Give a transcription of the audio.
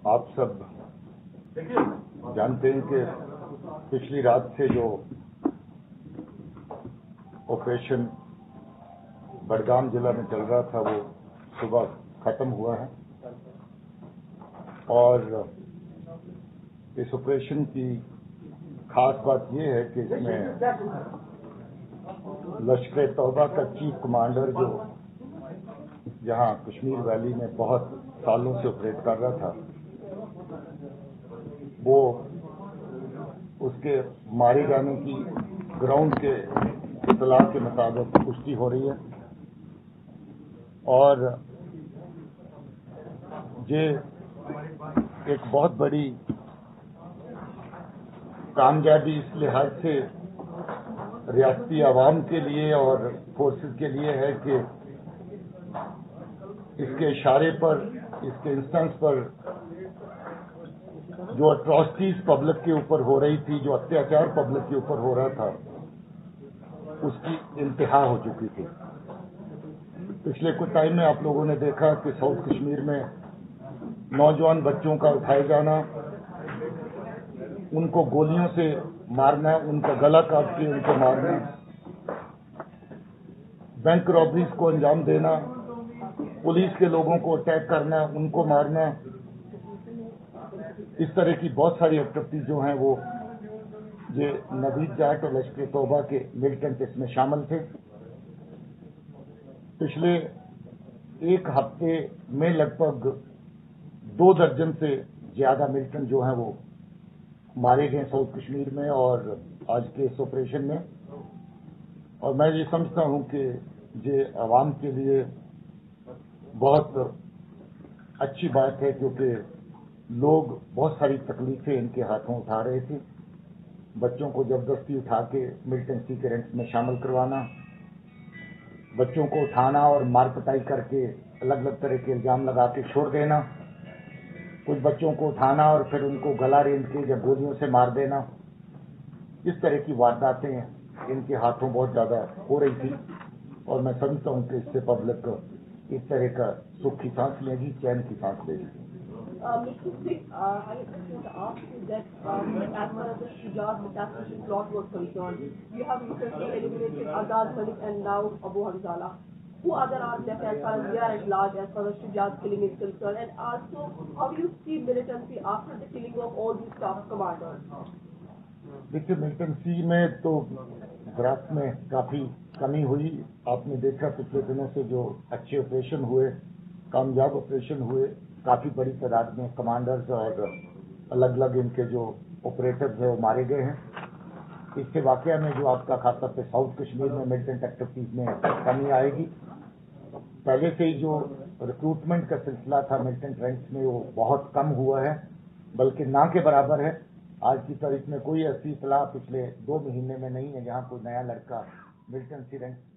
آپ سب جانتے ہیں کہ پچھلی رات سے جو آپریشن بڈگام ضلع میں چل رہا تھا وہ صبح ختم ہوا ہے، اور اس آپریشن کی خاص بات یہ ہے کہ اس میں لشکر توبہ کا چیف کمانڈر جو یہاں کشمیر ویلی میں بہت سالوں سے آپریٹ کر رہا تھا، وہ اس کے مارے جانے کی گراؤنڈ کے اطلاع کے مطابق پشٹی ہو رہی ہے، اور یہ ایک بہت بڑی کامیابی اس لحاظ سے ریاستی عوام کے لیے اور فورسز کے لیے ہے کہ اس کے اشارے پر، اس کے انسٹنس پر جو اٹراسٹیز پبلک کے اوپر ہو رہی تھی، جو اتیاچار پبلک کے اوپر ہو رہا تھا، اس کی انتہا ہو چکی تھی۔ پچھلے کچھ ٹائم میں آپ لوگوں نے دیکھا کہ ساؤتھ کشمیر میں نوجوان بچوں کا اٹھائے جانا، ان کو گولیوں سے مارنا، ان کا گلا کاٹ کے ان کو مارنا، بینک رابریز کو انجام دینا، پولیس کے لوگوں کو اٹیک کرنا، ان کو مارنا، اس طرح کی بہت ساری ایکٹیویٹیز جو ہیں وہ یہ نوید جاٹ اور لشکر توبہ کے ملیٹنٹ اس میں شامل تھے۔ پچھلے ایک ہفتے میں لگ بھگ 2 درجن سے زیادہ ملیٹنٹ جو ہیں وہ مارے گئے ساؤتھ کشمیر میں اور آج کے اس آپریشن میں، اور میں یہ سمجھتا ہوں کہ یہ عوام کے لیے بہت اچھی بات ہے، کیونکہ لوگ بہت ساری تکلیفیں ان کے ہاتھوں اٹھا رہے تھے۔ بچوں کو زبردستی اٹھا کے ملیٹنسی کے رینکس میں شامل کروانا، بچوں کو اٹھانا اور مار پٹائی کر کے الگ الگ طرح کے الزام لگا کے چھوڑ دینا، کچھ بچوں کو اٹھانا اور پھر ان کو گلا ریند کے یا گولیوں سے مار دینا، اس طرح کی وارداتیں ان کے ہاتھوں بہت زیادہ ہو رہی تھی، اور میں سمجھتا ہوں کہ اس سے پبلک اس طرح کا سکھ کی سانس لے گی، چین کی سانس لے گی۔ Mr. Singh, I just want to ask you that as far as the Shujaat assassination plot was concerned, you have recently eliminated Azad Malik and now Abu Hanzala. Who other are left as far as they are at large as far as Shujaat killing is concerned? And also, how do you see militancy after the killing of all these staff commanders? دیکھیے، militancy میں تو graph میں کافی کمی ہوئی۔ آپ نے دیکھا پچھلے دنوں سے جو اچھے آپریشن ہوئے، کامیاب آپریشن ہوئے، کافی بڑی تعداد میں کمانڈرز اور الگ الگ ان کے جو آپریٹرز ہیں وہ مارے گئے ہیں۔ اس سے واقعہ میں جو آپ کا خاص طور پہ ساؤتھ کشمیر میں ملیٹنٹ ایکٹیویٹیز میں کمی آئے گی۔ پہلے سے ہی جو ریکروٹمنٹ کا سلسلہ تھا ملیٹنٹ رینکس میں وہ بہت کم ہوا ہے، بلکہ نہ کے برابر ہے۔ آج کی تاریخ میں کوئی ایسی اطلاع پچھلے 2 مہینے میں نہیں ہے جہاں کوئی نیا لڑکا ملیٹنسی رینکس